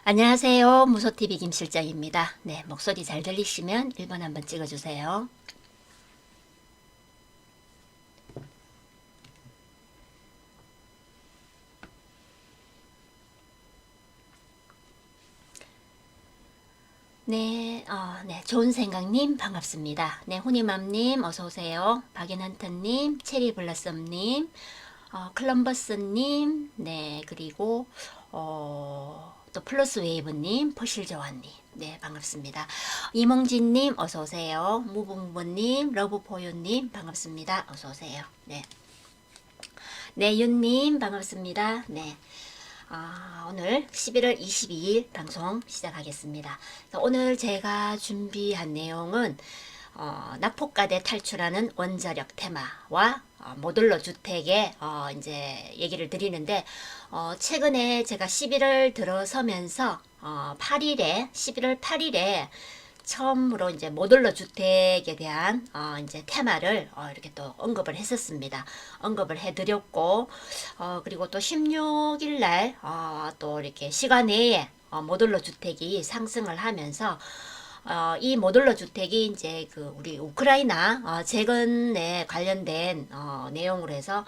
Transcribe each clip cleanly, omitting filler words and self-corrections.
안녕하세요. 무소TV 김실장입니다. 네, 목소리 잘 들리시면 1번 한번 찍어주세요. 네, 네, 좋은 생각님 반갑습니다. 네, 후니맘님 어서오세요. 박인한터님, 체리블라썸님, 클럼버스님, 네, 그리고 또 플러스웨이브님, 퍼실조아님, 네, 반갑습니다. 이몽진님 어서오세요. 무붕무님, 러브포유님 반갑습니다. 어서오세요. 네. 네, 윤님 반갑습니다. 네. 오늘 11월 22일 방송 시작하겠습니다. 오늘 제가 준비한 내용은 낙폭과대 탈출하는 원자력 테마와 모듈러 주택의 이제 얘기를 드리는데 최근에 제가 11월 들어서면서 11월 8일에 처음으로 이제 모듈러 주택에 대한 이제 테마를 이렇게 또 언급을 했었습니다. 언급을 해드렸고 그리고 또 16일 날 또 이렇게 시간 내에 모듈러 주택이 상승을 하면서 이 모듈러 주택이 이제 그 우리 우크라이나 재건에 관련된 내용으로 해서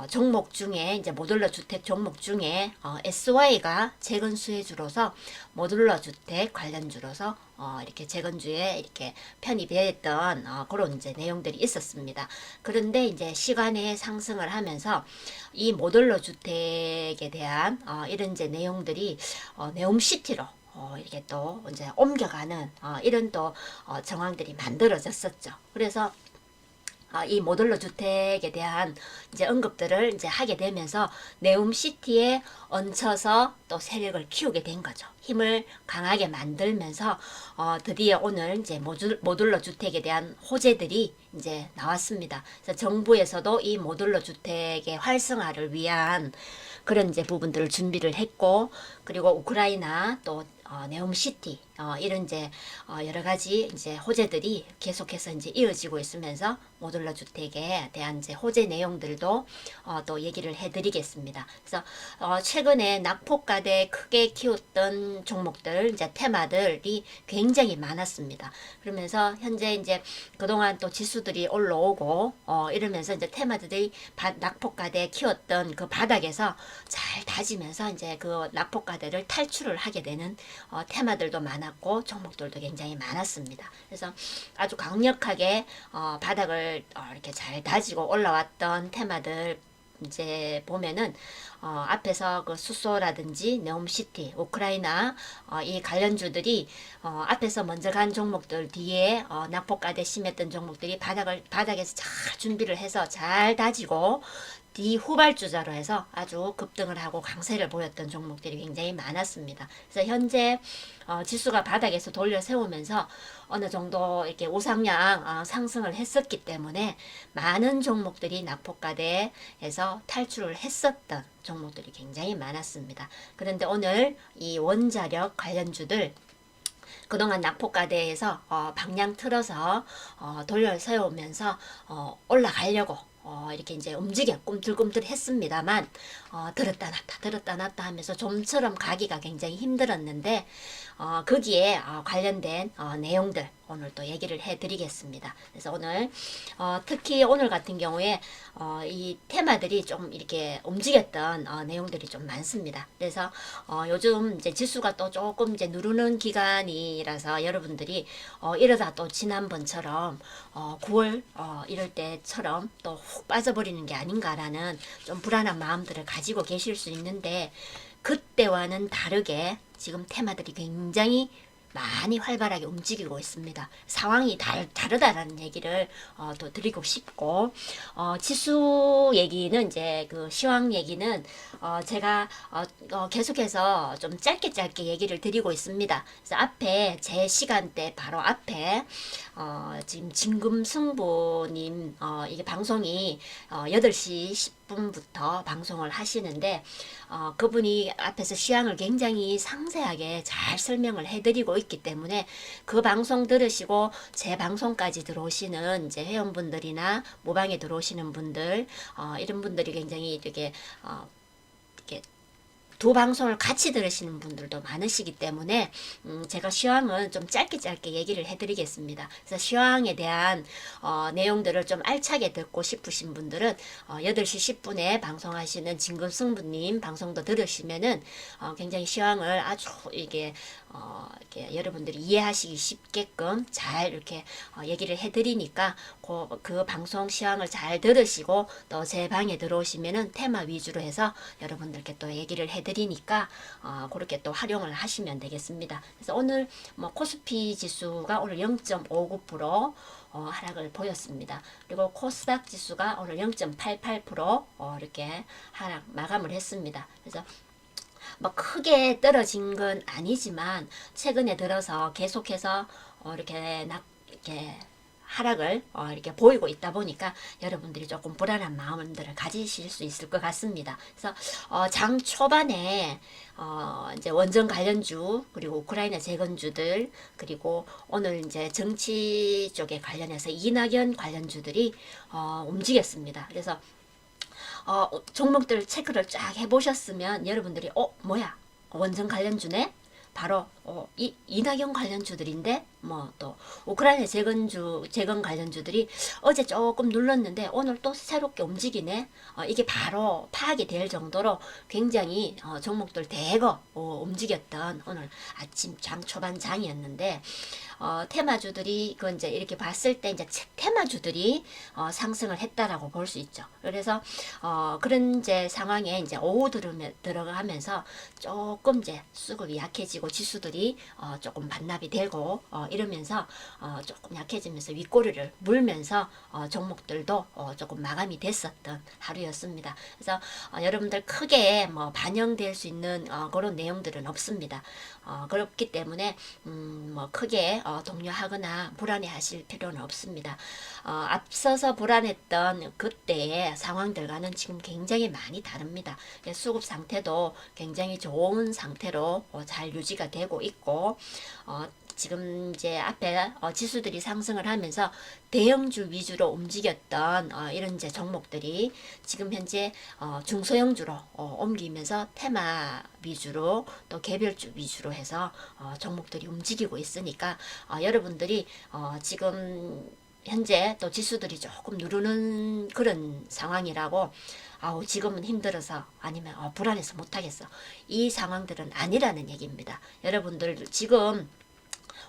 종목 중에 이제 모듈러 주택 종목 중에 SY가 재건 수혜주로서 모듈러 주택 관련주로서 이렇게 재건주에 이렇게 편입했던 그런 이제 내용들이 있었습니다. 그런데 이제 시간의 상승을 하면서 이 모듈러 주택에 대한 이런 이제 내용들이 네옴시티로 이렇게 또 이제 옮겨가는 이런 또 정황들이 만들어졌었죠. 그래서 이 모듈러 주택에 대한 이제 언급들을 이제 하게 되면서 네옴시티에 얹혀서 또 세력을 키우게 된 거죠. 힘을 강하게 만들면서 드디어 오늘 이제 모듈러 주택에 대한 호재들이 이제 나왔습니다. 그래서 정부에서도 이 모듈러 주택의 활성화를 위한 그런 이제 부분들을 준비를 했고, 그리고 우크라이나 또 네옴시티 이런 이제 여러 가지 이제 호재들이 계속해서 이제 이어지고 있으면서 모듈러 주택에 대한 이제 호재 내용들도 또 얘기를 해드리겠습니다. 그래서 최근에 낙폭과대 크게 키웠던 종목들 이제 테마들이 굉장히 많았습니다. 그러면서 현재 이제 그동안 또 지수들이 올라오고 이러면서 이제 테마들이 낙폭과대 키웠던 그 바닥에서 잘 다지면서 이제 그 낙폭과대를 탈출을 하게 되는 테마들도 많았고 종목들도 굉장히 많았습니다. 그래서 아주 강력하게 바닥을 이렇게 잘 다지고 올라왔던 테마들 이제 보면은 앞에서 그 수소라든지 네옴시티, 우크라이나 이 관련주들이 앞에서 먼저 간 종목들 뒤에 낙폭과대 심했던 종목들이 바닥에서 잘 준비를 해서 잘 다지고 뒤 후발주자로 해서 아주 급등을 하고 강세를 보였던 종목들이 굉장히 많았습니다. 그래서 현재 지수가 바닥에서 돌려 세우면서 어느 정도 이렇게 우상향 상승을 했었기 때문에 많은 종목들이 낙폭과대에서 탈출을 했었던 종목들이 굉장히 많았습니다. 그런데 오늘 이 원자력 관련주들 그동안 낙폭과대에서 방향 틀어서 돌려 세우면서 올라가려고 이렇게 이제 움직여 꿈틀꿈틀 했습니다만 들었다 놨다 하면서 좀처럼 가기가 굉장히 힘들었는데 거기에 관련된 내용들 오늘 또 얘기를 해드리겠습니다. 그래서 오늘 특히 오늘 같은 경우에 이 테마들이 좀 이렇게 움직였던 내용들이 좀 많습니다. 그래서 요즘 이제 지수가 또 조금 이제 누르는 기간이라서 여러분들이 이러다 또 지난번처럼 9월 이럴 때처럼 또 훅 빠져버리는 게 아닌가라는 좀 불안한 마음들을 가지고 계실 수 있는데 그때와는 다르게 지금 테마들이 굉장히 많이 활발하게 움직이고 있습니다. 상황이 다르다라는 얘기를 또 드리고 싶고 지수 얘기는 이제 그 시황 얘기는 제가 계속해서 좀 짧게 얘기를 드리고 있습니다. 그래서 앞에 제 시간대 바로 앞에 지금 진금승부님 이게 방송이 8시 10분부터 방송을 하시는데 그분이 앞에서 시황을 굉장히 상세하게 잘 설명을 해드리고 있기 때문에 그 방송 들으시고 제 방송까지 들어오시는 이제 회원분들이나 모방에 들어오시는 분들 이런 분들이 굉장히 이렇게 두 방송을 같이 들으시는 분들도 많으시기 때문에 제가 시황은 좀 짧게 얘기를 해드리겠습니다. 그래서 시황에 대한 내용들을 좀 알차게 듣고 싶으신 분들은 8시 10분에 방송하시는 진금승부님 방송도 들으시면은 굉장히 시황을 아주 이게 이렇게 여러분들이 이해하시기 쉽게끔 잘 이렇게 얘기를 해드리니까 그 방송 시황을 잘 들으시고 또 제 방에 들어오시면은 테마 위주로 해서 여러분들께 또 얘기를 해드리니까 그렇게 또 활용을 하시면 되겠습니다. 그래서 오늘 뭐 코스피 지수가 오늘 0.59% 하락을 보였습니다. 그리고 코스닥 지수가 오늘 0.88% 이렇게 하락 마감을 했습니다. 그래서 뭐 크게 떨어진 건 아니지만 최근에 들어서 계속해서 이렇게 하락을 이렇게 보이고 있다 보니까 여러분들이 조금 불안한 마음들을 가지실 수 있을 것 같습니다. 그래서 장 초반에 이제 원전 관련주 그리고 우크라이나 재건주들 그리고 오늘 이제 정치 쪽에 관련해서 이낙연 관련주들이 움직였습니다. 그래서 종목들 체크를 쫙 해보셨으면 여러분들이 뭐야 원전 관련주네 바로 이낙연 관련주들인데 뭐 또 우크라이나 재건 관련주들이 어제 조금 눌렀는데 오늘 또 새롭게 움직이네. 이게 바로 파악이 될 정도로 굉장히 종목들 대거 움직였던 오늘 아침 장 초반 장이었는데 테마주들이 그 이제 이렇게 봤을 때 이제 테마주들이 상승을 했다라고 볼 수 있죠. 그래서 그런 이제 상황에 이제 오후 들어가면서 조금 이제 수급이 약해지고 지수들이 조금 반납이 되고 이러면서 조금 약해지면서 윗꼬리를 물면서 종목들도 조금 마감이 됐었던 하루였습니다. 그래서 여러분들 크게 뭐 반영될 수 있는 그런 내용들은 없습니다. 그렇기 때문에 뭐 크게 동요하거나 불안해하실 필요는 없습니다. 앞서서 불안했던 그때의 상황들과는 지금 굉장히 많이 다릅니다. 수급 상태도 굉장히 좋은 상태로 잘 유지가 되고 있고 지금 이제 앞에 지수들이 상승을 하면서 대형주 위주로 움직였던 이런 이제 종목들이 지금 현재 중소형주로 옮기면서 테마 위주로 또 개별주 위주로 해서 종목들이 움직이고 있으니까 여러분들이 지금 현재 또 지수들이 조금 누르는 그런 상황이라고 지금은 힘들어서 아니면 불안해서 못하겠어 이 상황들은 아니라는 얘기입니다. 여러분들 지금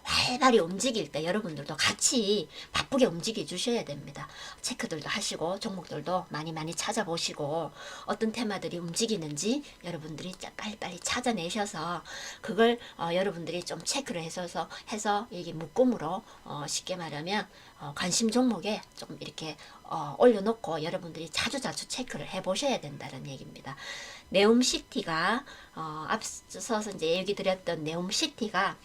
활발히 움직일 때 여러분들도 같이 바쁘게 움직여 주셔야 됩니다. 체크들도 하시고 종목들도 많이 찾아보시고 어떤 테마들이 움직이는지 여러분들이 빨리빨리 찾아내셔서 그걸 여러분들이 좀 체크를 해서 이게 묶음으로 쉽게 말하면 관심 종목에 좀 이렇게 올려놓고 여러분들이 자주 체크를 해보셔야 된다는 얘기입니다. 네옴시티가 앞서서 이제 얘기 드렸던 네옴시티가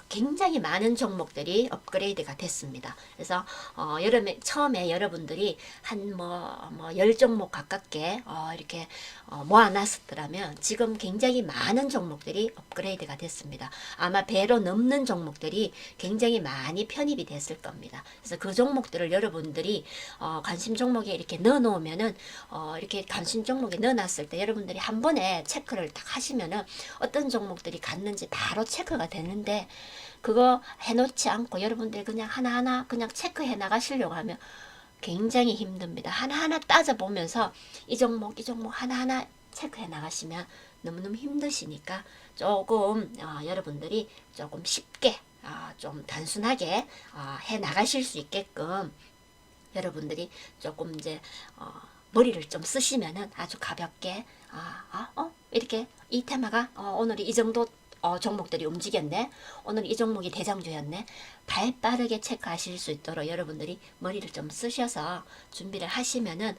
굉장히 많은 종목들이 업그레이드가 됐습니다. 그래서 처음에 여러분들이 한 뭐 10종목 가깝게 이렇게 모아놨었더라면 지금 굉장히 많은 종목들이 업그레이드가 됐습니다. 아마 배로 넘는 종목들이 굉장히 많이 편입이 됐을 겁니다. 그래서 그 종목들을 여러분들이 관심 종목에 이렇게 넣어놓으면은 이렇게 관심 종목에 넣어놨을 때 여러분들이 한 번에 체크를 딱 하시면은 어떤 종목들이 갔는지 바로 체크가 되는데 그거 해놓지 않고 여러분들 그냥 하나하나 그냥 체크해 나가시려고 하면 굉장히 힘듭니다. 하나하나 따져보면서 이 종목 하나하나 체크해 나가시면 너무너무 힘드시니까 조금 여러분들이 조금 쉽게 좀 단순하게 해 나가실 수 있게끔 여러분들이 조금 이제 머리를 좀 쓰시면은 아주 가볍게 이렇게 이 테마가 오늘 이 정도 종목들이 움직였네. 오늘 이 종목이 대장주였네. 발 빠르게 체크하실 수 있도록 여러분들이 머리를 좀 쓰셔서 준비를 하시면은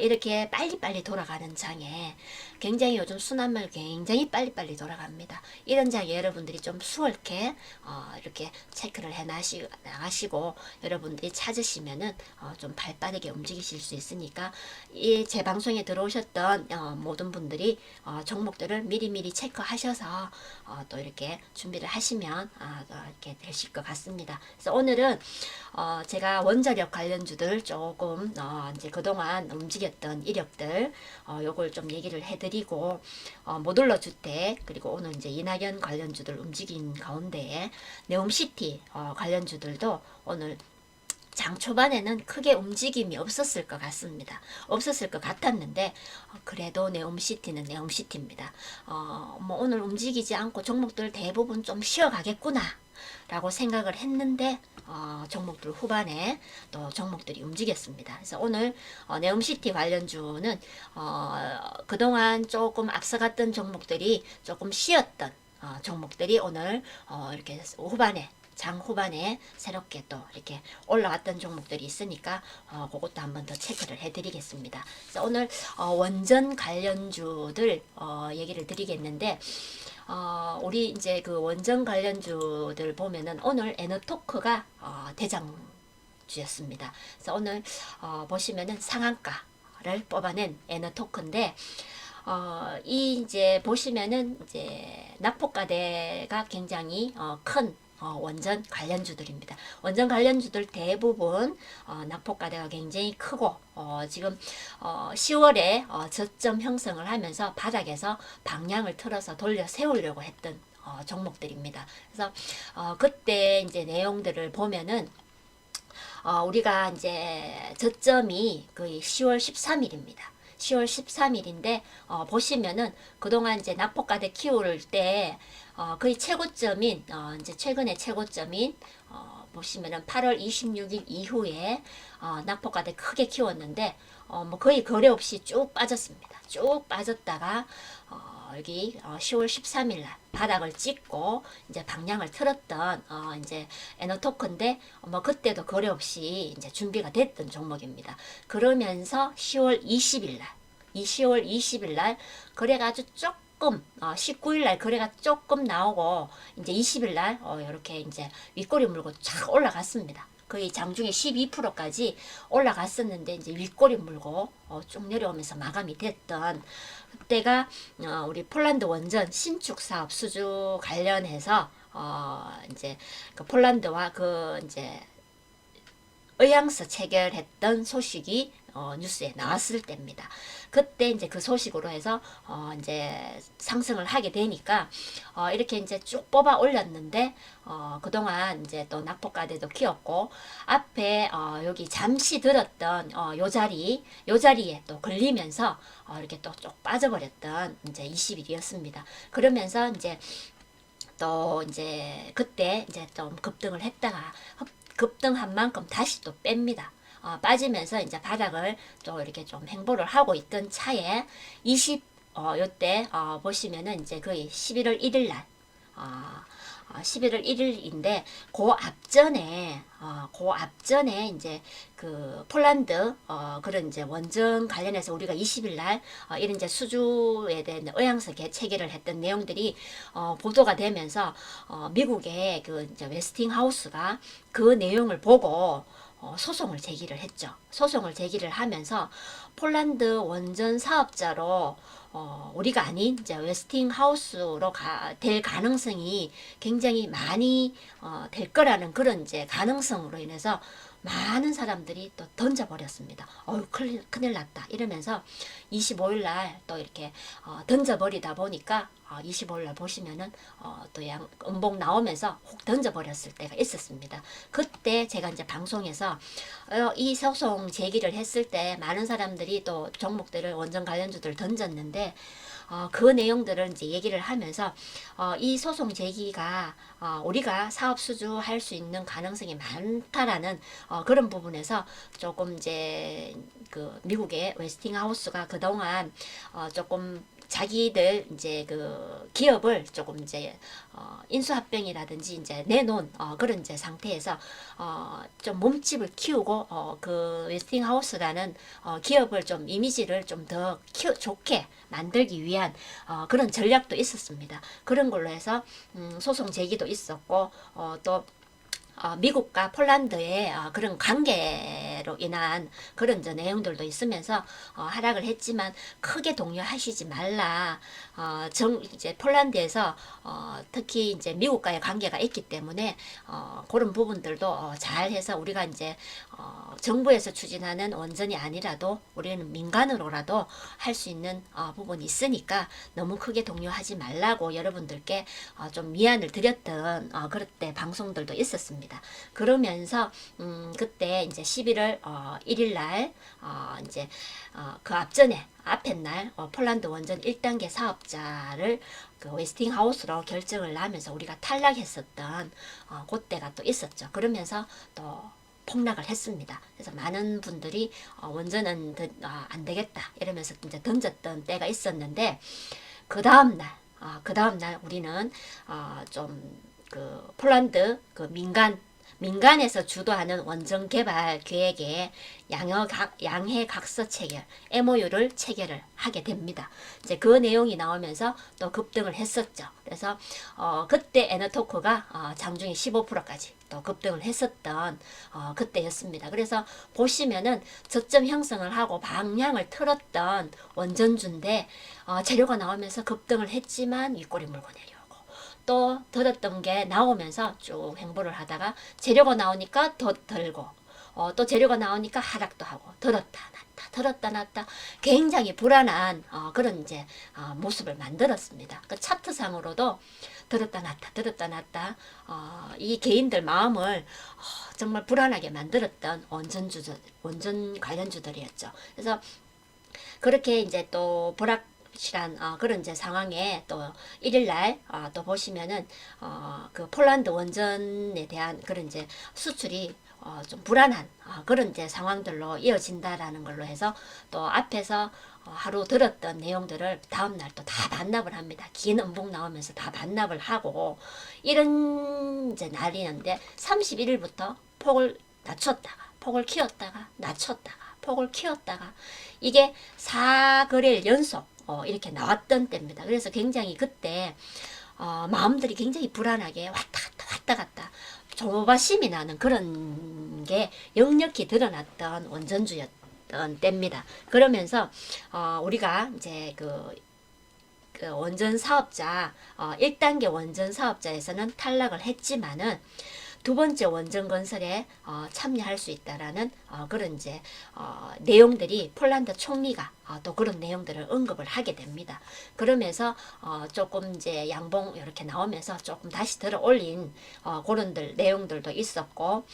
이렇게 빨리빨리 돌아가는 장에 굉장히 요즘 순환물 굉장히 빨리빨리 돌아갑니다. 이런 장에 여러분들이 좀 수월하게 이렇게 체크를 해 나가시고 여러분들이 찾으시면은 좀 발 빠르게 움직이실 수 있으니까 이 제 방송에 들어오셨던 모든 분들이 종목들을 미리미리 체크하셔서 또 이렇게 준비를 하시면 또 이렇게 되실 것 같습니다. 그래서 오늘은 제가 원자력 관련주들 조금 이제 그동안 움직였던 이력들 요걸 좀 얘기를 해드리고 모듈러 주택 그리고 오늘 이제 이낙연 관련주들 움직인 가운데 네옴시티 관련주들도 오늘 장 초반에는 크게 움직임이 없었을 것 같습니다. 없었을 것 같았는데 그래도 네옴시티는 네옴시티입니다. 뭐 오늘 움직이지 않고 종목들 대부분 좀 쉬어가겠구나 라고 생각을 했는데 종목들 후반에 또 종목들이 움직였습니다. 그래서 오늘 네옴시티 관련주는 그동안 조금 앞서갔던 종목들이 조금 쉬었던 종목들이 오늘 이렇게 후반에 장 후반에 새롭게 또 이렇게 올라왔던 종목들이 있으니까 그것도 한번 더 체크를 해드리겠습니다. 그래서 오늘 원전 관련주들 얘기를 드리겠는데 우리 이제 그 원전 관련주들 보면은 오늘 에너토크가 대장주였습니다. 그래서 오늘 보시면은 상한가를 뽑아낸 에너토크인데 이 이제 보시면은 이제 납폭가대가 굉장히 큰 원전 관련주들입니다. 원전 관련주들 대부분 낙폭가대가 굉장히 크고 지금 10월에 저점 형성을 하면서 바닥에서 방향을 틀어서 돌려 세우려고 했던 종목들입니다. 그래서 그때 이제 내용들을 보면은 우리가 이제 저점이 거의 10월 13일입니다. 10월 13일인데 보시면은 그동안 이제 낙폭가대 키울 때 거의 최고점인 이제 최근에 최고점인 보시면은 8월 26일 이후에 낙폭가대 크게 키웠는데 뭐 거의 거래 없이 쭉 빠졌습니다. 쭉 빠졌다가 여기 10월 13일 날 바닥을 찍고 이제 방향을 틀었던 이제 에너토크인데 뭐 그때도 거래 없이 이제 준비가 됐던 종목입니다. 그러면서 10월 20일 날 이 10월 20일 날 거래가 아주 조금 19일 날 거래가 조금 나오고 이제 20일 날 이렇게 이제 윗꼬리 물고 쫙 올라갔습니다. 거의 장중에 12%까지 올라갔었는데 이제 윗꼬리 물고 쭉 내려오면서 마감이 됐던 그때가 우리 폴란드 원전 신축 사업 수주 관련해서 이제 그 폴란드와 그 이제 의향서 체결했던 소식이 뉴스에 나왔을 때입니다. 그때 이제 그 소식으로 해서 이제 상승을 하게 되니까 이렇게 이제 쭉 뽑아 올렸는데 그동안 이제 또 낙폭가대도 키웠고 앞에 여기 잠시 들었던 요 자리에 또 걸리면서 이렇게 또 쭉 빠져버렸던 이제 20일이었습니다. 그러면서 이제 또 이제 그때 이제 좀 급등을 했다가 급등한 만큼 다시 또 뺍니다. 빠지면서 이제 바닥을 또 이렇게 좀 횡보를 하고 있던 차에 요때 보시면은 이제 거의 11월 1일 날 11월 1일인데 그 앞전에 이제 그 폴란드 그런 이제 원전 관련해서 우리가 20일 날 이런 이제 수주에 대한 의향서 체결을 했던 내용들이 보도가 되면서 미국의 그 이제 웨스팅하우스가 그 내용을 보고 소송을 제기를 했죠. 소송을 제기를 하면서 폴란드 원전 사업자로 우리가 아닌 이제 웨스팅하우스로 될 가능성이 굉장히 많이 될 거라는 그런 이제 가능성으로 인해서 많은 사람들이 또 던져버렸습니다. 큰일 났다 이러면서 25일 날 또 이렇게 던져버리다 보니까 25일 날 보시면은 또 음봉 나오면서 혹 던져버렸을 때가 있었습니다. 그때 제가 이제 방송에서 이 소송 제기를 했을 때 많은 사람들이 또 종목들을 원전 관련주들 던졌는데 그 내용들을 이제 얘기를 하면서 이 소송 제기가 우리가 사업 수주할 수 있는 가능성이 많다라는 그런 부분에서 조금 이제 그 미국의 웨스팅하우스가 그동안 조금 자기들 이제 그 기업을 조금 이제 인수합병이라든지 이제 내놓은 그런 이제 상태에서 좀 몸집을 키우고 그 웨스팅하우스라는 기업을 좀 이미지를 좀 더 좋게 만들기 위한 그런 전략도 있었습니다. 그런 걸로 해서 소송 제기도 있었고 또 미국과 폴란드의 그런 관계로 인한 그런 내용들도 있으면서 하락을 했지만 크게 동요하시지 말라. 이제 폴란드에서 특히 이제 미국과의 관계가 있기 때문에 그런 부분들도 잘해서 우리가 이제 정부에서 추진하는 원전이 아니라도 우리는 민간으로라도 할 수 있는 부분이 있으니까 너무 크게 동요하지 말라고 여러분들께 좀 미안을 드렸던 그럴 때 방송들도 있었습니다. 그러면서 그때 이제 11월 1일 날 이제 그 앞에 날 폴란드 원전 1단계 사업자를 그 웨스팅하우스로 결정을 하면서 우리가 탈락했었던 그때가 또 있었죠. 그러면서 또 폭락을 했습니다. 그래서 많은 분들이 원전은 안 되겠다 이러면서 이제 던졌던 때가 있었는데 그 다음날 우리는 좀 그 폴란드 그 민간에서 주도하는 원전 개발 계획에 양해 각서 체결 MOU를 체결을 하게 됩니다. 이제 그 내용이 나오면서 또 급등을 했었죠. 그래서 그때 에너토크가 장중에 15%까지 또 급등을 했었던 그때였습니다. 그래서 보시면은 저점 형성을 하고 방향을 틀었던 원전주인데 재료가 나오면서 급등을 했지만 윗꼬리 물고 내려오고 또 들었던 게 나오면서 쭉 횡보를 하다가 재료가 나오니까 더 들고 또 재료가 나오니까 하락도 하고 들었다 놨다 굉장히 불안한 그런 이제 모습을 만들었습니다. 그 차트상으로도 들었다 놨다 이 개인들 마음을 정말 불안하게 만들었던 원전 관련주들이었죠. 그래서 그렇게 이제 또 불확실한 그런 이제 상황에 또 1일날 또 보시면은 그 폴란드 원전에 대한 그런 이제 수출이 좀 불안한 그런 이제 상황들로 이어진다라는 걸로 해서 또 앞에서 하루 들었던 내용들을 다음날 또 다 반납을 합니다. 긴 음봉 나오면서 다 반납을 하고 이런 이제 날이는데 31일부터 폭을 낮췄다가 폭을 키웠다가 낮췄다가 폭을 키웠다가 이게 4거래일 연속 이렇게 나왔던 때입니다. 그래서 굉장히 그때 마음들이 굉장히 불안하게 왔다 갔다 조바심이 나는 그런 게 역력히 드러났던 원전주였던 때입니다. 그러면서 우리가 이제 그 원전 사업자 1단계 원전 사업자에서는 탈락을 했지만은 두 번째 원전 건설에 참여할 수 있다라는 그런 이제 내용들이 폴란드 총리가 또 그런 내용들을 언급을 하게 됩니다. 그러면서 조금 이제 양봉 이렇게 나오면서 조금 다시 들어 올린 그런 내용들도 있었고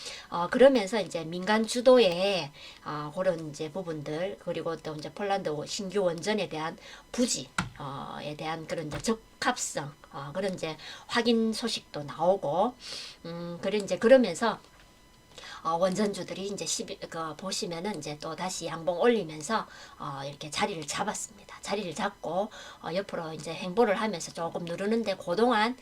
그러면서 이제 민간 주도의 그런 이제 부분들 그리고 또 이제 폴란드 신규 원전에 대한 부지에 대한 그런 이제 적합성 그런 이제 확인 소식도 나오고 그런 이제 그러면서 원전주들이 이제 보시면은 이제 또 다시 양봉 올리면서 이렇게 자리를 잡았습니다. 자리를 잡고 옆으로 이제 행보를 하면서 조금 누르는데 그동안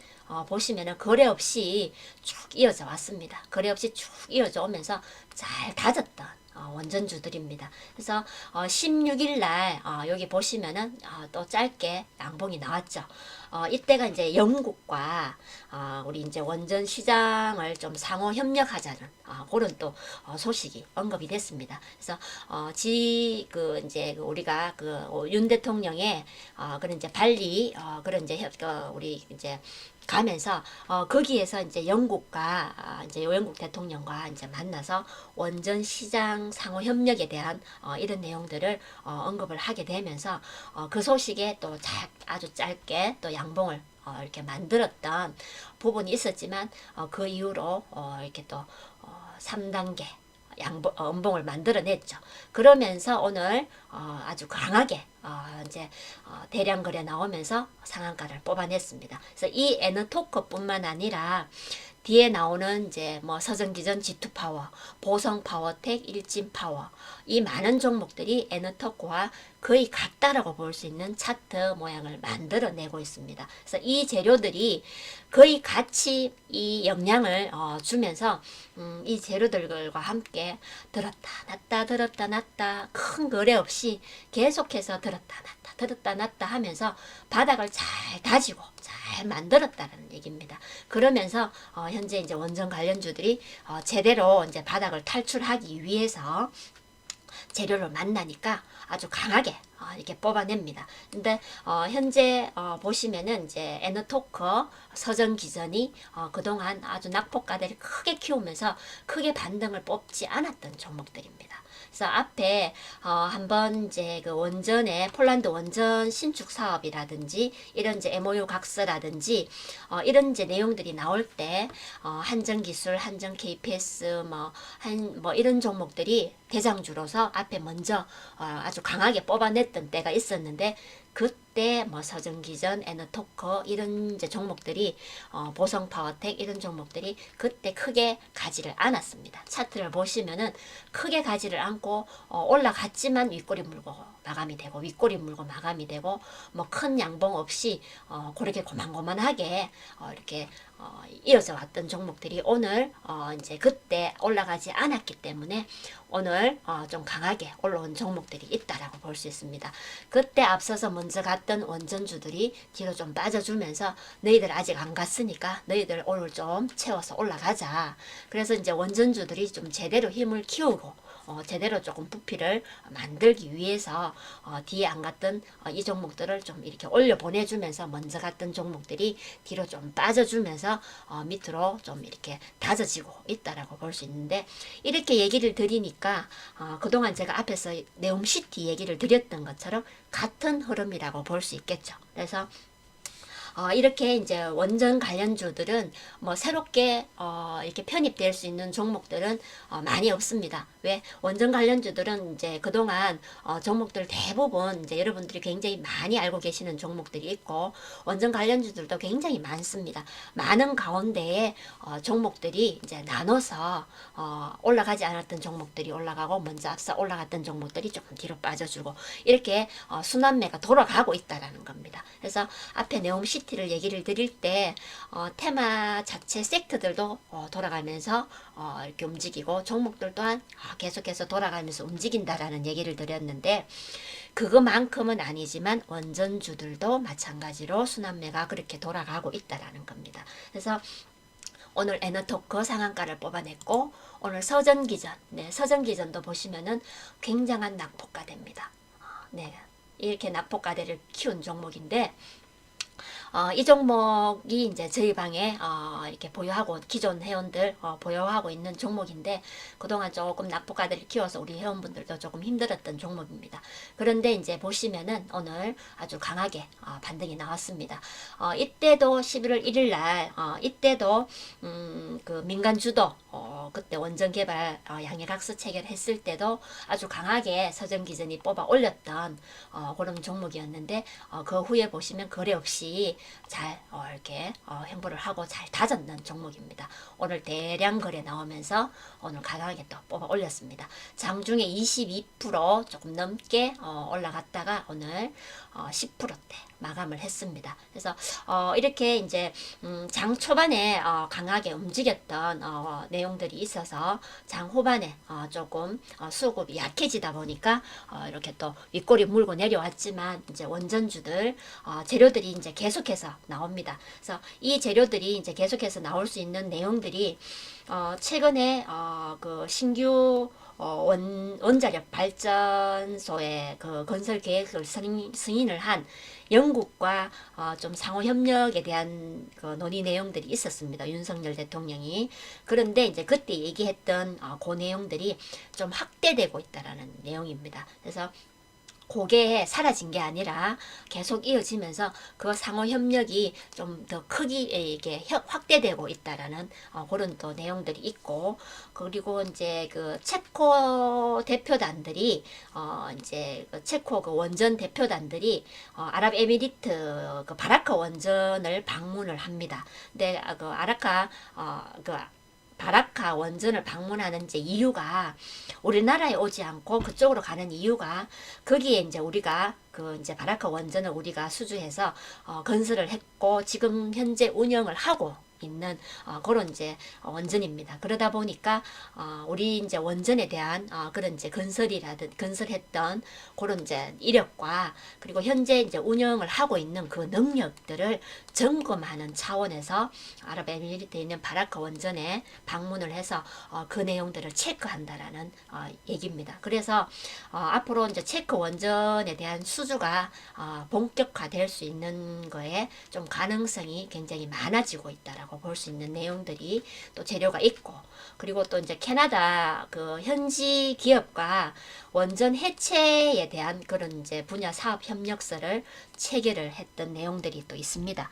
보시면은 거래 없이 쭉 이어져 왔습니다. 거래 없이 쭉 이어져 오면서 잘 다졌던 원전주들입니다. 그래서 16일 날 여기 보시면은 또 짧게 양봉이 나왔죠. 이때가 이제 영국과 우리 이제 원전 시장을 좀 상호 협력하자는 그런 또 소식이 언급이 됐습니다. 그래서 그 이제 우리가 그 윤 대통령의 그런 이제 발리 그런 이제 우리 이제 가면서 거기에서 이제 영국과 이제 영국 대통령과 이제 만나서 원전 시장 상호 협력에 대한 이런 내용들을 언급을 하게 되면서 그 소식에 또 아주 짧게 또 양봉을 이렇게 만들었던 부분이 있었지만 그 이후로 이렇게 또 3단계 음봉을 만들어냈죠. 그러면서 오늘 아주 강하게 이제 대량 거래 나오면서 상한가를 뽑아냈습니다. 그래서 이 에너토크뿐만 아니라 뒤에 나오는 이제 뭐 서전기전 G2파워, 보성파워텍, 일진파워 이 많은 종목들이 에너토크와 거의 같다라고 볼 수 있는 차트 모양을 만들어내고 있습니다. 그래서 이 재료들이 거의 같이 이 영향을 주면서 이 재료들과 함께 들었다 놨다 큰 거래 없이 계속해서 들었다 놨다 하면서 바닥을 잘 잘 만들었다는 얘기입니다. 그러면서 현재 이제 원전 관련주들이 제대로 이제 바닥을 탈출하기 위해서 재료를 만나니까 아주 강하게 이렇게 뽑아냅니다. 근데 현재 보시면은 이제 에너토크 서전기전이 그동안 아주 낙폭가대를 크게 키우면서 크게 반등을 뽑지 않았던 종목들입니다. 그래서 앞에 한번 이제 그 원전의 폴란드 원전 신축 사업이라든지 이런 이제 MOU 각서라든지 이런 이제 내용들이 나올 때 한전 기술, 한전 KPS 뭐 이런 종목들이 대장주로서 앞에 먼저 아주 강하게 뽑아냈던 때가 있었는데 그때 뭐 서전기전, 에너토커 이런 이제 종목들이 보성파워텍 이런 종목들이 그때 크게 가지를 않았습니다. 차트를 보시면은 크게 가지를 않고 올라갔지만 윗꼬리 물고 마감이 되고 윗꼬리 물고 마감이 되고 뭐 큰 양봉 없이 그렇게 고만고만하게 이렇게 이어져 왔던 종목들이 오늘 이제 그때 올라가지 않았기 때문에 오늘 좀 강하게 올라온 종목들이 있다라고 볼 수 있습니다. 그때 앞서서 먼저 갔던 원전주들이 뒤로 좀 빠져주면서 너희들 아직 안 갔으니까 너희들 오늘 좀 채워서 올라가자. 그래서 이제 원전주들이 좀 제대로 힘을 키우고 제대로 조금 부피를 만들기 위해서 뒤에 안 갔던 이 종목들을 좀 이렇게 올려 보내주면서 먼저 갔던 종목들이 뒤로 좀 빠져주면서 밑으로 좀 이렇게 다져지고 있다라고 볼 수 있는데 이렇게 얘기를 드리니까 그동안 제가 앞에서 네옴시티 얘기를 드렸던 것처럼 같은 흐름이라고 볼 수 있겠죠. 그래서 이렇게 이제 원전 관련주들은 뭐 새롭게 이렇게 편입될 수 있는 종목들은 많이 없습니다. 왜? 원전 관련주들은 이제 그동안 종목들 대부분 이제 여러분들이 굉장히 많이 알고 계시는 종목들이 있고 원전 관련주들도 굉장히 많습니다. 많은 가운데에 종목들이 이제 나눠서 올라가지 않았던 종목들이 올라가고 먼저 앞서 올라갔던 종목들이 조금 뒤로 빠져주고 이렇게 순환매가 돌아가고 있다라는 겁니다. 그래서 앞에 네옴시티를 얘기를 드릴 때 테마 자체 섹터들도 돌아가면서 이렇게 움직이고 종목들 또한 계속해서 돌아가면서 움직인다라는 얘기를 드렸는데 그것만큼은 아니지만 원전주들도 마찬가지로 순환매가 그렇게 돌아가고 있다라는 겁니다. 그래서 오늘 에너토크 상한가를 뽑아냈고 오늘 서전기전, 네, 서전기전도 보시면은 굉장한 낙폭가대입니다. 네, 이렇게 낙폭가대를 키운 종목인데 이 종목이 이제 저희 방에 이렇게 보유하고 기존 회원들 보유하고 있는 종목인데 그동안 조금 낙폭가들을 키워서 우리 회원분들도 조금 힘들었던 종목입니다. 그런데 이제 보시면은 오늘 아주 강하게 반등이 나왔습니다. 이때도 11월 1일 날 이때도 그 민간 주도 그때 원전 개발 양해각서 체결했을 때도 아주 강하게 서전기전이 뽑아 올렸던 그런 종목이었는데 그 후에 보시면 거래 없이 잘 이렇게 행보를 하고 잘 다졌는 종목입니다. 오늘 대량 거래 나오면서 오늘 강하게 또 뽑아 올렸습니다. 장중에 22% 조금 넘게 올라갔다가 오늘 10%대 마감을 했습니다. 그래서 이렇게 이제 장 초반에 강하게 움직였던 내용들이 있어서 장 후반에 조금 수급이 약해지다 보니까 이렇게 또 윗꼬리 물고 내려왔지만 이제 원전주들 재료들이 이제 계속해서 나옵니다. 그래서 이 재료들이 이제 계속해서 나올 수 있는 내용들이 최근에 그 신규 원자력 발전소의 그 건설 계획을 승인을 한 영국과 좀 상호 협력에 대한 그 논의 내용들이 있었습니다. 윤석열 대통령이. 그런데 이제 그때 얘기했던 그 내용들이 좀 확대되고 있다라는 내용입니다. 그래서 그게 사라진 게 아니라 계속 이어지면서 그 상호 협력이 좀 더 크게 이게 확대되고 있다라는 그런 또 내용들이 있고 그리고 이제 그 체코 대표단들이 이제 그 체코 그 원전 대표단들이 아랍에미리트 그 바라카 원전을 방문을 합니다. 근데 그 바라카 원전을 방문하는 이제 이유가 우리나라에 오지 않고 그쪽으로 가는 이유가 거기에 이제 우리가 그 이제 바라카 원전을 우리가 수주해서 건설을 했고 지금 현재 운영을 하고 있는 그런 이제 원전입니다. 그러다 보니까 우리 이제 원전에 대한 그런 이제 건설했던 그런 이제 이력과 그리고 현재 이제 운영을 하고 있는 그 능력들을 점검하는 차원에서 아랍에미리트에 있는 바라카 원전에 방문을 해서 그 내용들을 체크한다라는 얘기입니다. 그래서 앞으로 이제 체크 원전에 대한 수주가 본격화될 수 있는 거에 좀 가능성이 굉장히 많아지고 있다라고 볼 수 있는 내용들이 또 재료가 있고, 그리고 또 이제 캐나다 그 현지 기업과 원전 해체에 대한 그런 이제 분야 사업 협력서를 체결을 했던 내용들이 또 있습니다.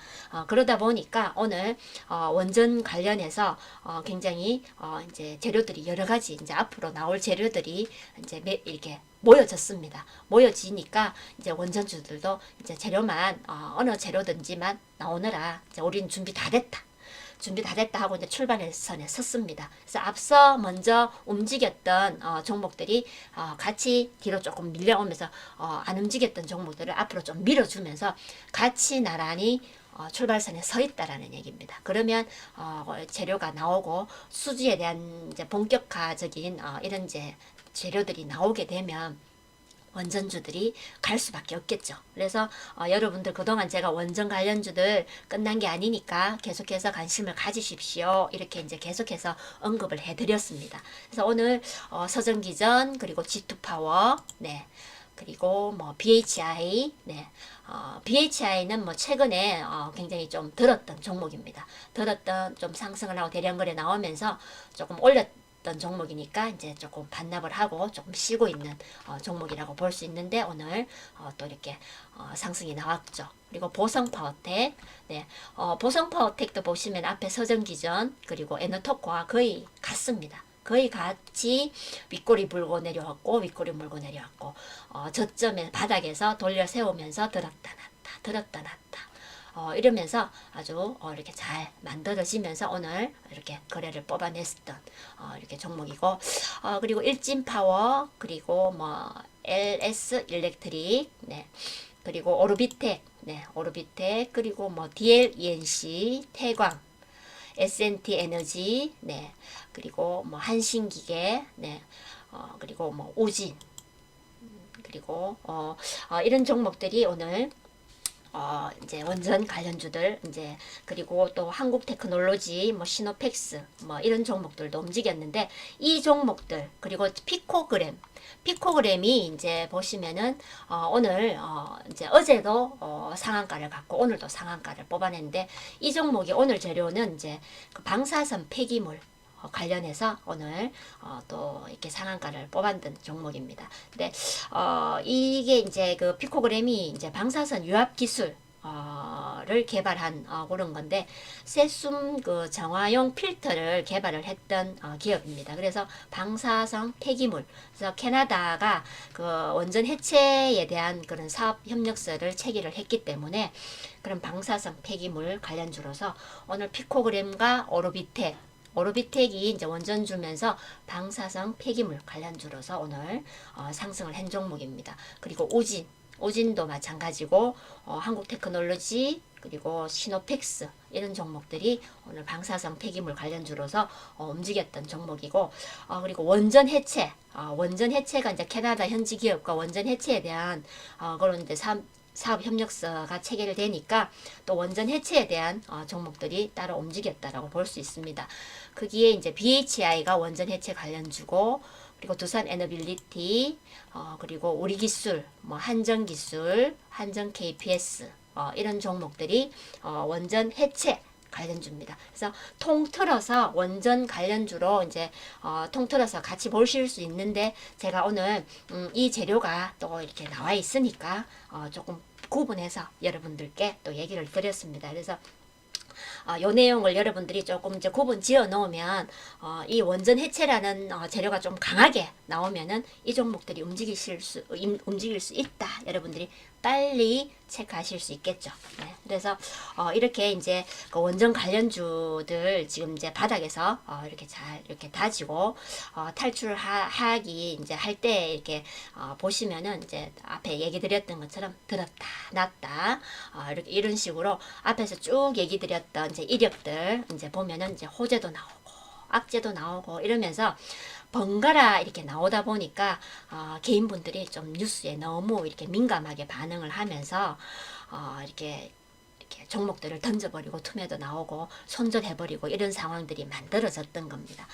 그러다 보니까 오늘 원전 관련해서 굉장히 이제 재료들이 여러 가지 이제 앞으로 나올 재료들이 이제 이렇게 모여졌습니다. 모여지니까 이제 원전주들도 이제 재료만 어느 재료든지만 나오느라 이제 우리는 준비 다 됐다. 하고 이제 출발선에 섰습니다. 그래서 앞서 먼저 움직였던 종목들이 같이 뒤로 조금 밀려오면서 안 움직였던 종목들을 앞으로 좀 밀어주면서 같이 나란히 출발선에 서 있다라는 얘기입니다. 그러면 재료가 나오고 수주에 대한 이제 본격화적인 이런 이제 재료들이 나오게 되면 원전주들이 갈 수밖에 없겠죠. 그래서 여러분들 그동안 제가 원전 관련주들 끝난 게 아니니까 계속해서 관심을 가지십시오. 이렇게 이제 계속해서 언급을 해드렸습니다. 그래서 오늘 서전기전 그리고 G2파워 네. 그리고 뭐 BHI, 네, BHI는 뭐 최근에 굉장히 좀 들었던 종목입니다. 좀 상승을 하고 대량거래 나오면서 조금 올렸던 종목이니까 이제 조금 반납을 하고 조금 쉬고 있는 종목이라고 볼 수 있는데 오늘 또 이렇게 상승이 나왔죠. 그리고 보성파워텍, 네, 보성파워텍도 보시면 앞에 서전기전 그리고 에너토코와 거의 같습니다. 거의 같이 윗꼬리 물고 내려왔고 저점에 바닥에서 돌려 세우면서 들었다 놨다 이러면서 아주 이렇게 잘 만들어지면서 오늘 이렇게 거래를 뽑아냈었던 이렇게 종목이고, 그리고 일진파워 그리고 뭐 LS 일렉트릭, 네, 그리고 오르비텍, 네, 그리고 뭐 DLENC, 태광, S&T 에너지, 네, 그리고 뭐 한신기계, 네, 그리고 뭐 우진, 그리고 이런 종목들이 오늘 이제 원전 관련주들 이제 그리고 또 한국테크놀로지 뭐 시노펙스 뭐 이런 종목들도 움직였는데 이 종목들 그리고 피코그램이 이제 보시면은 오늘 이제 어제도 상한가를 갖고 오늘도 상한가를 뽑아냈는데 이 종목이 오늘 재료는 이제 그 방사선 폐기물 관련해서 오늘 또 이렇게 상한가를 뽑았던 종목입니다. 근데 이게 이제 그 피코그램이 이제 방사선 유압 기술 를 개발한 그런 건데 세슘 그 정화용 필터를 개발을 했던 기업입니다. 그래서 방사성 폐기물, 그래서 캐나다가 그 원전 해체에 대한 그런 사업 협력서를 체결을 했기 때문에 그런 방사성 폐기물 관련주로서 오늘 피코그램과 오르비텍이 이제 원전 주면서 방사성 폐기물 관련주로서 오늘 상승을 한 종목입니다. 그리고 우진도 마찬가지고 한국테크놀로지 그리고 시노펙스 이런 종목들이 오늘 방사성 폐기물 관련주로서 움직였던 종목이고, 그리고 원전 해체가 이제 캐나다 현지 기업과 원전 해체에 대한 그런 이제 사업 협력서가 체결되니까 또 원전 해체에 대한 종목들이 따로 움직였다라고 볼 수 있습니다. 거기에 이제 BHI가 원전 해체 관련주고, 그리고 두산 에너빌리티, 그리고 우리기술, 뭐 한전기술, 한전 KPS 이런 종목들이 원전 해체 관련주입니다. 그래서 통틀어서 원전 관련주로 이제 통틀어서 같이 보실 수 있는데 제가 오늘 이 재료가 또 이렇게 나와 있으니까 조금 구분해서 여러분들께 또 얘기를 드렸습니다. 그래서 요 내용을 여러분들이 조금 이제 구분 지어 놓으면 이 원전 해체라는 재료가 좀 강하게 나오면은 이 종목들이 움직일 수 있다. 여러분들이 빨리 체크하실 수 있겠죠. 네, 그래서 이렇게 이제 그 원전 관련주들 지금 이제 바닥에서 이렇게 잘 이렇게 다지고 탈출하기 이제 할 때 이렇게 보시면은 이제 앞에 얘기 드렸던 것처럼 들었다 놨다 이렇게 이런 식으로 앞에서 쭉 얘기 드렸던 벌었던 이제 이력들 이제 보면은 이제 호재도 나오고 악재도 나오고 이러면서 번갈아 이렇게 나오다 보니까 개인분들이 좀 뉴스에 너무 이렇게 민감하게 반응을 하면서 이렇게 종목들을 던져버리고 투매도 나오고 손절해버리고 이런 상황들이 만들어졌던 겁니다.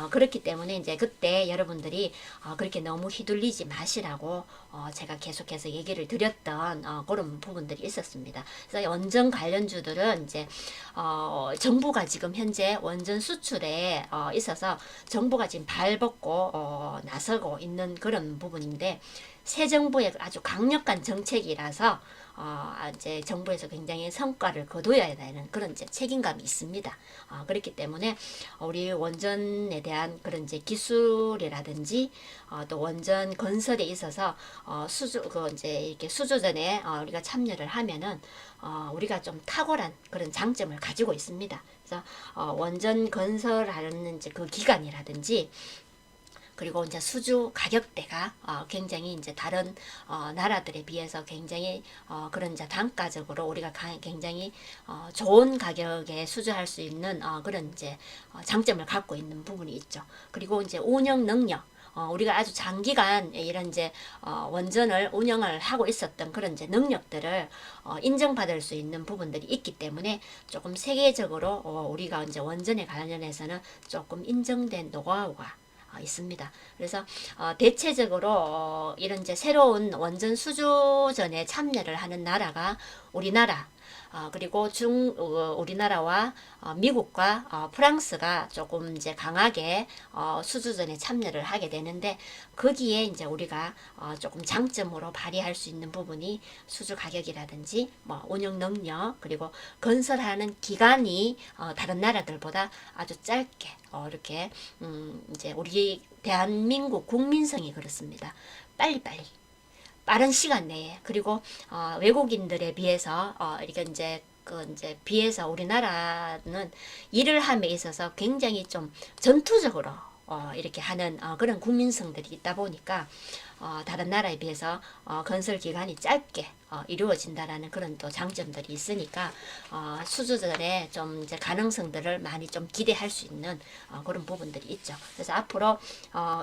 그렇기 때문에 이제 그때 여러분들이 그렇게 너무 휘둘리지 마시라고 제가 계속해서 얘기를 드렸던 그런 부분들이 있었습니다. 그래서 원전 관련주들은 이제 정부가 지금 현재 원전 수출에 있어서 정부가 지금 발벗고 나서고 있는 그런 부분인데 새 정부의 아주 강력한 정책이라서 이제 정부에서 굉장히 성과를 거둬야 되는 그런 이제 책임감이 있습니다. 그렇기 때문에 우리 원전에 대한 그런 이제 기술이라든지 또 원전 건설에 있어서 이제 이렇게 수주전에 우리가 참여를 하면은 우리가 좀 탁월한 그런 장점을 가지고 있습니다. 그래서 원전 건설하는 이제 그 기간이라든지 그리고 이제 수주 가격대가 굉장히 이제 다른 나라들에 비해서 굉장히 그런 이제 단가적으로 우리가 굉장히 좋은 가격에 수주할 수 있는 그런 이제 장점을 갖고 있는 부분이 있죠. 그리고 이제 운영 능력. 우리가 아주 장기간 이런 이제 원전을 운영을 하고 있었던 그런 이제 능력들을 인정받을 수 있는 부분들이 있기 때문에 조금 세계적으로 우리가 이제 원전에 관련해서는 조금 인정된 노하우가 있습니다. 그래서 대체적으로 이런 이제 새로운 원전 수주전에 참여를 하는 나라가 우리나라 그리고 우리나라와 미국과 프랑스가 조금 이제 강하게 수주전에 참여를 하게 되는데 거기에 이제 우리가 조금 장점으로 발휘할 수 있는 부분이 수주 가격이라든지 뭐 운영 능력 그리고 건설하는 기간이 다른 나라들보다 아주 짧게 이렇게 이제 우리 대한민국 국민성이 그렇습니다. 빨리빨리 빠른 시간 내에 그리고 외국인들에 비해서 이렇게 이제 비해서 우리나라는 일을 함에 있어서 굉장히 좀 전투적으로 이렇게 하는 그런 국민성들이 있다 보니까 다른 나라에 비해서 건설 기간이 짧게 이루어진다라는 그런 또 장점들이 있으니까 수주전에 좀 이제 가능성들을 많이 좀 기대할 수 있는 그런 부분들이 있죠. 그래서 앞으로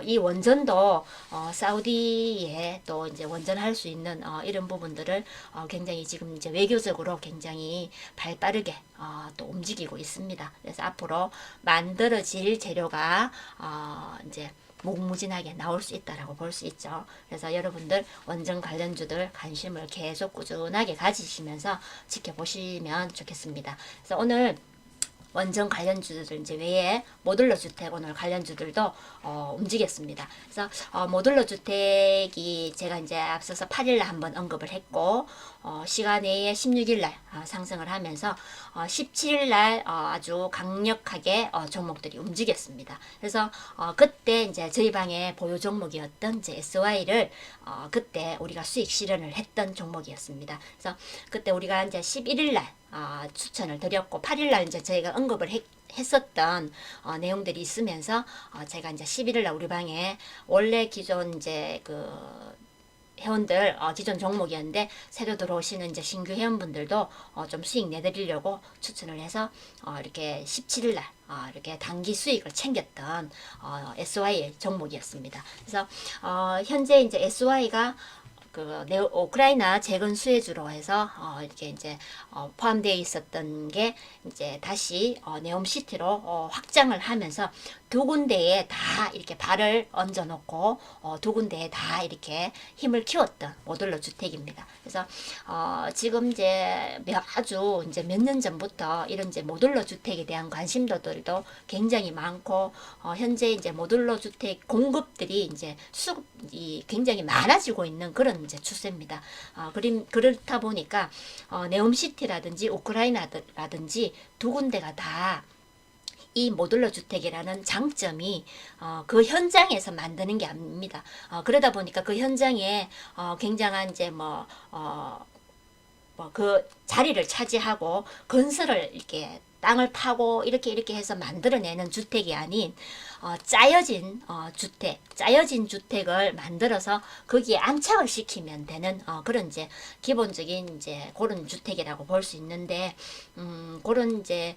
이 원전도 사우디에 또 이제 원전할 수 있는 이런 부분들을 굉장히 지금 이제 외교적으로 굉장히 발빠르게 또 움직이고 있습니다. 그래서 앞으로 만들어질 재료가 이제 무궁무진하게 나올 수 있다라고 볼 수 있죠. 그래서 여러분들 원전 관련주들 관심을 계속 꾸준하게 가지시면서 지켜보시면 좋겠습니다. 그래서 오늘 원전 관련주들 이제 외에 모듈러 주택 오늘 관련주들도 움직였습니다. 그래서 모듈러 주택이 제가 이제 앞서서 8일날 한번 언급을 했고 시간 외에 16일날 상승을 하면서 17일날 아주 강력하게 종목들이 움직였습니다. 그래서 그때 이제 저희 방의 보유 종목이었던 이제 SY를 그때 우리가 수익 실현을 했던 종목이었습니다. 그래서 그때 우리가 이제 11일날 추천을 드렸고 8일날 이제 저희가 언급을 했었던 내용들이 있으면서 제가 이제 11일날 우리 방에 원래 기존 이제 그 회원들 기존 종목이었는데 새로 들어오시는 이제 신규 회원분들도 좀 수익 내드리려고 추천을 해서 이렇게 17일날 이렇게 단기 수익을 챙겼던 SY 종목이었습니다. 그래서 현재 이제 SY가 우크라이나 재건 수혜주로 해서 이렇게 이제 포함되어 있었던 게 이제 다시 네옴시티로 확장을 하면서 두 군데에 다 이렇게 발을 얹어 놓고 두 군데에 다 이렇게 힘을 키웠던 모듈러 주택입니다. 그래서 지금 이제 아주 이제 몇 년 전부터 이런 이제 모듈러 주택에 대한 관심도들도 굉장히 많고 현재 이제 모듈러 주택 공급들이 이제 수급이 굉장히 많아지고 있는 그런 이제 추세입니다. 그렇다 보니까 네옴시티라든지 우크라이나라든지 두 군데가 다 이 모듈러 주택이라는 장점이 그 현장에서 만드는 게 아닙니다. 그러다 보니까 그 현장에 굉장한 이제 그 자리를 차지하고 건설을 이렇게 땅을 파고 이렇게 해서 만들어내는 주택이 아닌 짜여진 주택, 짜여진 주택을 만들어서 거기에 안착을 시키면 되는 그런 이제 기본적인 이제 그런 주택이라고 볼 수 있는데, 그런 이제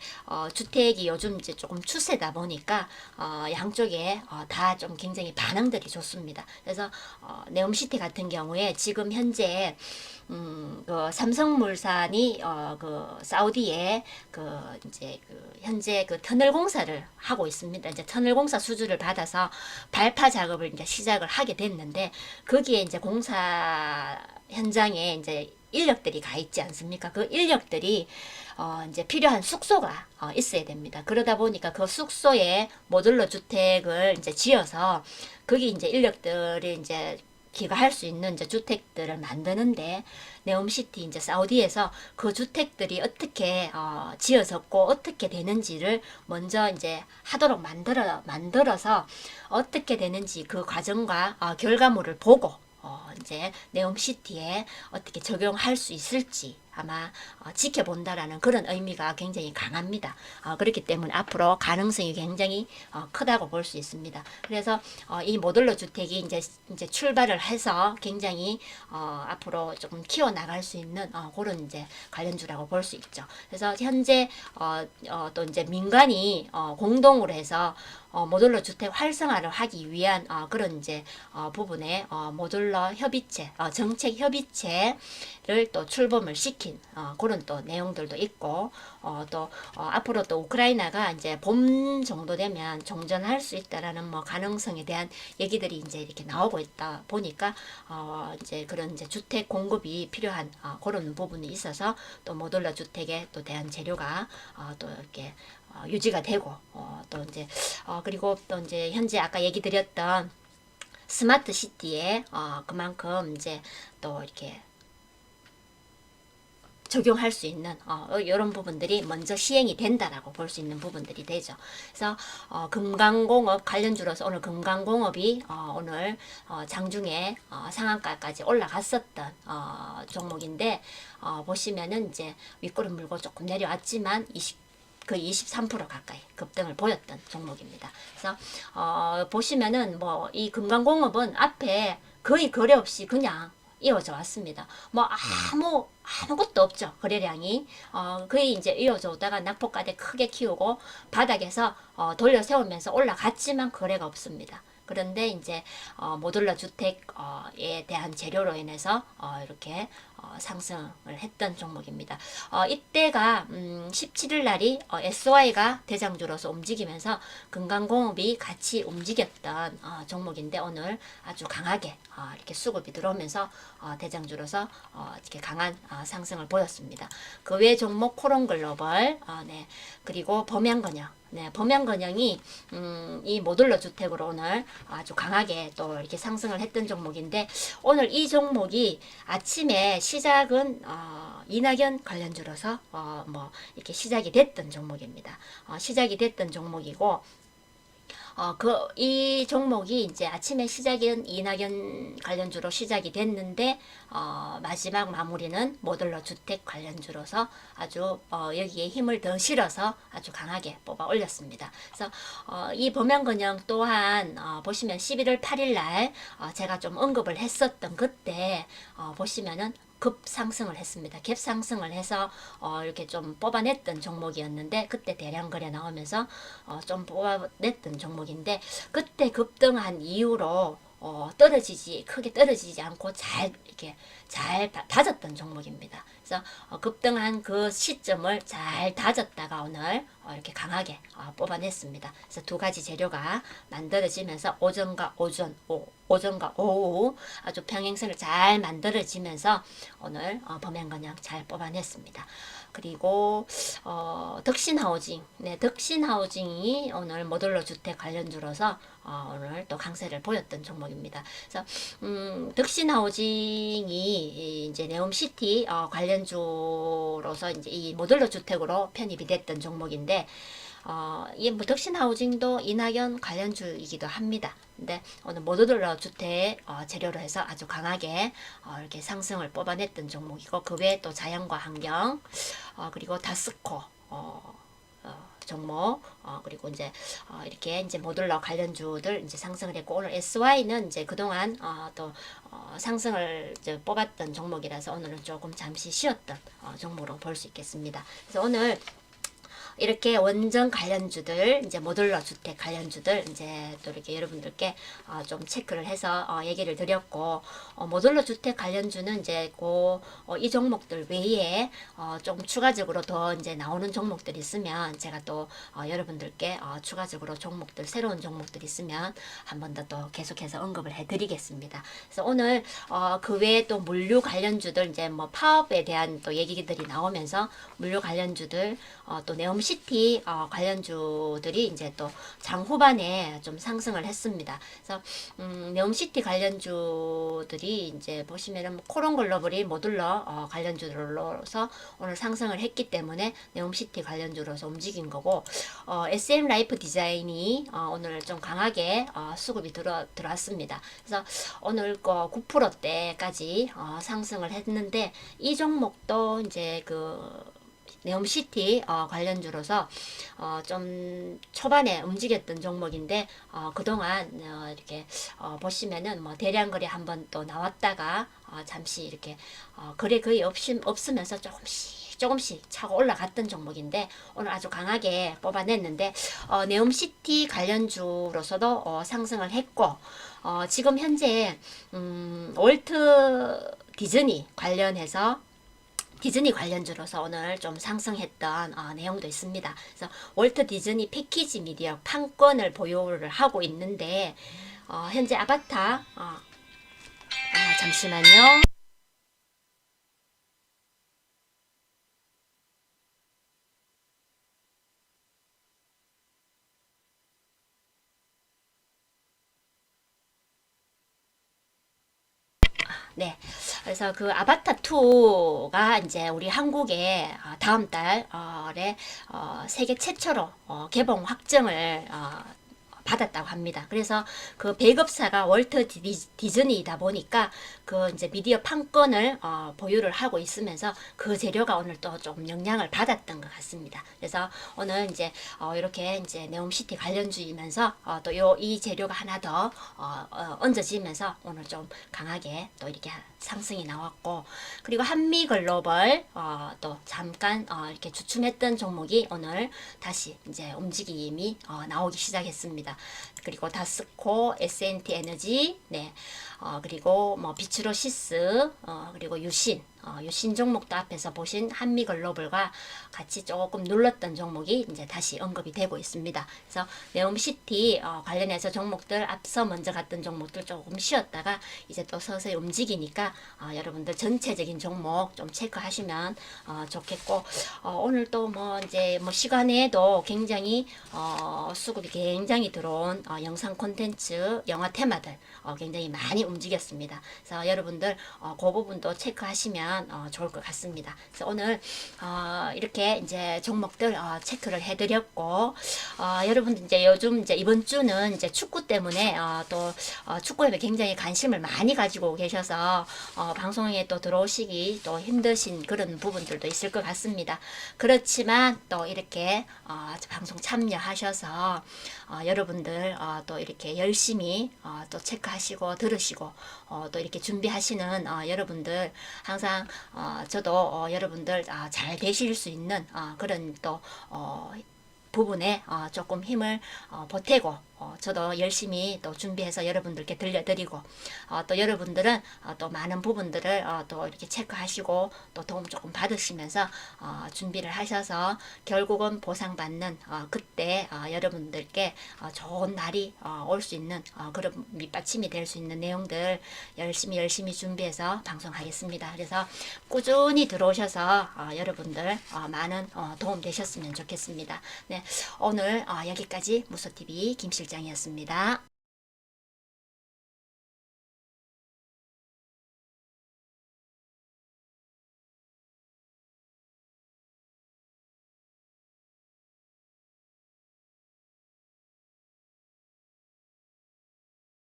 주택이 요즘 이제 조금 추세다 보니까 양쪽에 다 좀 굉장히 반응들이 좋습니다. 그래서 네옴시티 같은 경우에 지금 현재 그 삼성물산이 그 사우디에 그 이제 그 현재 그 터널 공사를 하고 있습니다. 이제 터널 공사 수주를 받아서 발파 작업을 이제 시작을 하게 됐는데, 거기에 이제 공사 현장에 이제 인력들이 가 있지 않습니까? 그 인력들이 이제 필요한 숙소가 있어야 됩니다. 그러다 보니까 그 숙소에 모듈러 주택을 이제 지어서 거기 이제 인력들이 이제 기가할 수 있는 이제 주택들을 만드는데, 네옴시티 이제 사우디에서 그 주택들이 어떻게 지어졌고 어떻게 되는지를 먼저 이제 하도록 만들어서 어떻게 되는지 그 과정과 결과물을 보고 이제 네옴시티에 어떻게 적용할 수 있을지 아마 지켜본다라는 그런 의미가 굉장히 강합니다. 그렇기 때문에 앞으로 가능성이 굉장히 크다고 볼 수 있습니다. 그래서 이 모듈러 주택이 이제 출발을 해서 굉장히 앞으로 조금 키워 나갈 수 있는 그런 이제 관련주라고 볼 수 있죠. 그래서 현재 또 이제 민간이 공동으로 해서 모듈러 주택 활성화를 하기 위한 그런 이제 부분에 모듈러 협의체, 정책 협의체를 또 출범을 시킨 그런 또 내용들도 있고, 또 앞으로 또 우크라이나가 이제 봄 정도 되면 종전할 수 있다라는 뭐 가능성에 대한 얘기들이 이제 이렇게 나오고 있다 보니까 이제 그런 이제 주택 공급이 필요한 그런 부분이 있어서 또 모듈러 주택에 또 대한 재료가 또 이렇게 유지가 되고, 또 이제 그리고 또 이제 현재 아까 얘기 드렸던 스마트 시티에 그만큼 이제 또 이렇게 적용할 수 있는 이런 부분들이 먼저 시행이 된다라고 볼 수 있는 부분들이 되죠. 그래서 금강공업 관련주로서 오늘 금강공업이 오늘 장중에 상한가까지 올라갔었던 종목인데, 보시면은 이제 윗구름 물고 조금 내려왔지만 거의 23% 가까이 급등을 보였던 종목입니다. 그래서 보시면은 뭐 이 금강공업은 앞에 거의 거래 없이 그냥 이어져 왔습니다. 뭐 아무것도 없죠. 거래량이 거의 이제 이어져 오다가 낙폭가대 크게 키우고 바닥에서 돌려 세우면서 올라갔지만 거래가 없습니다. 그런데 이제 모듈러 주택에 대한 재료로 인해서 이렇게 상승을 했던 종목입니다. 이때가 17일 날이 SY가 대장주로서 움직이면서 금강공업이 같이 움직였던 종목인데, 오늘 아주 강하게 이렇게 수급이 들어오면서 대장주로서 이렇게 강한 상승을 보였습니다. 그 외 종목 코론글로벌, 네, 그리고 범양건영. 네, 범양건영이 이 모듈러 주택으로 오늘 아주 강하게 또 이렇게 상승을 했던 종목인데, 오늘 이 종목이 아침에 시작은 이낙연 관련주로서 뭐 이렇게 시작이 됐던 종목입니다. 시작이 됐던 종목이고, 이 종목이 이제 아침에 시작은 이낙연 관련주로 시작이 됐는데, 마지막 마무리는 모듈러 주택 관련주로서 아주 여기에 힘을 더 실어서 아주 강하게 뽑아 올렸습니다. 그래서 이 범양건영 또한 보시면 11월 8일 날 제가 좀 언급을 했었던 그때 보시면은 급상승을 했습니다. 갭상승을 해서 이렇게 좀 뽑아냈던 종목이었는데, 그때 대량 거래 나오면서 좀 뽑아냈던 종목인데, 그때 급등한 이후로 크게 떨어지지 않고 이렇게 잘 다졌던 종목입니다. 그래서 급등한 그 시점을 잘 다졌다가 오늘 이렇게 강하게 뽑아냈습니다. 그래서 두 가지 재료가 만들어지면서 오전과 오후 아주 평행선을 잘 만들어지면서 오늘 범양건영 잘 뽑아냈습니다. 그리고 덕신하우징, 네, 덕신하우징이 오늘 모듈러 주택 관련주로서 오늘 또 강세를 보였던 종목입니다. 그래서 덕신하우징이 이제 네옴시티 관련주로서 이제 이 모듈러 주택으로 편입이 됐던 종목인데, 이 덕신하우징도 이낙연 관련주이기도 합니다. 근데 오늘 모듈러 주택 재료로 해서 아주 강하게 이렇게 상승을 뽑아냈던 종목이고, 그 외에 또 자연과 환경, 그리고 다스코 종목, 그리고 이제 이렇게 이제 모듈러 관련주들 이제 상승을 했고, 오늘 SY는 이제 그동안 또 상승을 이제 뽑았던 종목이라서 오늘은 조금 잠시 쉬었던 종목으로 볼 수 있겠습니다. 그래서 오늘 이렇게 원전 관련주들, 이제 모듈러 주택 관련주들, 이제 또 이렇게 여러분들께 좀 체크를 해서 얘기를 드렸고, 모듈러 주택 관련주는 이제 이 종목들 외에 좀 추가적으로 더 이제 나오는 종목들이 있으면 제가 또 여러분들께 추가적으로 종목들, 새로운 종목들 있으면 한 번 더 또 계속해서 언급을 해드리겠습니다. 그래서 오늘 그 외에 또 물류 관련주들, 이제 뭐 파업에 대한 또 얘기들이 나오면서 물류 관련주들, 또 네옴시티 관련주들이 이제 또 장 후반에 좀 상승을 했습니다. 그래서 네옴시티 관련주들이 이제 보시면은 뭐 코론글로벌이 모듈러 관련주로서 오늘 상승을 했기 때문에 네옴시티 관련주로서 움직인 거고, SM 라이프 디자인이 오늘 좀 강하게 수급이 들어왔습니다. 그래서 오늘 거 9%대까지 상승을 했는데, 이 종목도 이제 네옴시티 관련주로서 좀 초반에 움직였던 종목인데, 그동안 이렇게 보시면은 뭐 대량 거래 한번 또 나왔다가 잠시 이렇게 거래 거의 없으면서 조금씩 차고 올라갔던 종목인데, 오늘 아주 강하게 뽑아냈는데, 네옴시티 관련주로서도 상승을 했고, 지금 현재 월트 디즈니 관련주로서 오늘 좀 상승했던 내용도 있습니다. 그래서 월트 디즈니 패키지 미디어 판권을 보유를 하고 있는데, 현재 아바타 잠시만요. 네. 그래서 그 아바타 2가 이제 우리 한국에 다음 달에 세계 최초로 개봉 확정을 받았다고 합니다. 그래서 그 배급사가 월트 디즈니이다 보니까 그 이제 미디어 판권을 보유를 하고 있으면서 그 재료가 오늘 또 좀 영향을 받았던 것 같습니다. 그래서 오늘 이제 이렇게 이제 네옴시티 관련주이면서 또 이 재료가 하나 더 얹어지면서 오늘 좀 강하게 또 이렇게 상승이 나왔고, 그리고 한미 글로벌 또 잠깐 이렇게 주춤했던 종목이 오늘 다시 이제 움직임이 나오기 시작했습니다. 그리고 다스코, S&T 에너지, 네, 그리고 뭐 비츠로시스, 그리고 유신 종목도 앞에서 보신 한미글로벌과 같이 조금 눌렀던 종목이 이제 다시 언급이 되고 있습니다. 그래서 네옴시티 관련해서 종목들, 앞서 먼저 갔던 종목들 조금 쉬었다가 이제 또 서서히 움직이니까 여러분들 전체적인 종목 좀 체크하시면 좋겠고, 오늘 또 뭐 이제 뭐 시간에도 굉장히 수급이 굉장히 들어온 영상 콘텐츠, 영화 테마들 굉장히 많이 움직였습니다. 그래서 여러분들 그 부분도 체크하시면 좋을 것 같습니다. 그래서 오늘 이렇게 이제 종목들 체크를 해드렸고, 여러분들 이제 요즘 이제 이번 주는 이제 축구 때문에 또 축구에 굉장히 관심을 많이 가지고 계셔서 방송에 또 들어오시기 또 힘드신 그런 부분들도 있을 것 같습니다. 그렇지만 또 이렇게 방송 참여하셔서 여러분들 또 이렇게 열심히 또 체크하시고 들으시고 또 이렇게 준비하시는 여러분들 항상 저도 여러분들 잘 되실 수 있는 그런 또 부분에 조금 힘을 보태고 저도 열심히 또 준비해서 여러분들께 들려드리고, 또 여러분들은 또 많은 부분들을 또 이렇게 체크하시고 또 도움 조금 받으시면서 준비를 하셔서 결국은 보상받는 그때 여러분들께 좋은 날이 올 수 있는 그런 밑받침이 될 수 있는 내용들 열심히 준비해서 방송하겠습니다. 그래서 꾸준히 들어오셔서 여러분들 많은 도움 되셨으면 좋겠습니다. 네, 오늘 여기까지 무소TV 김실장이었습니다.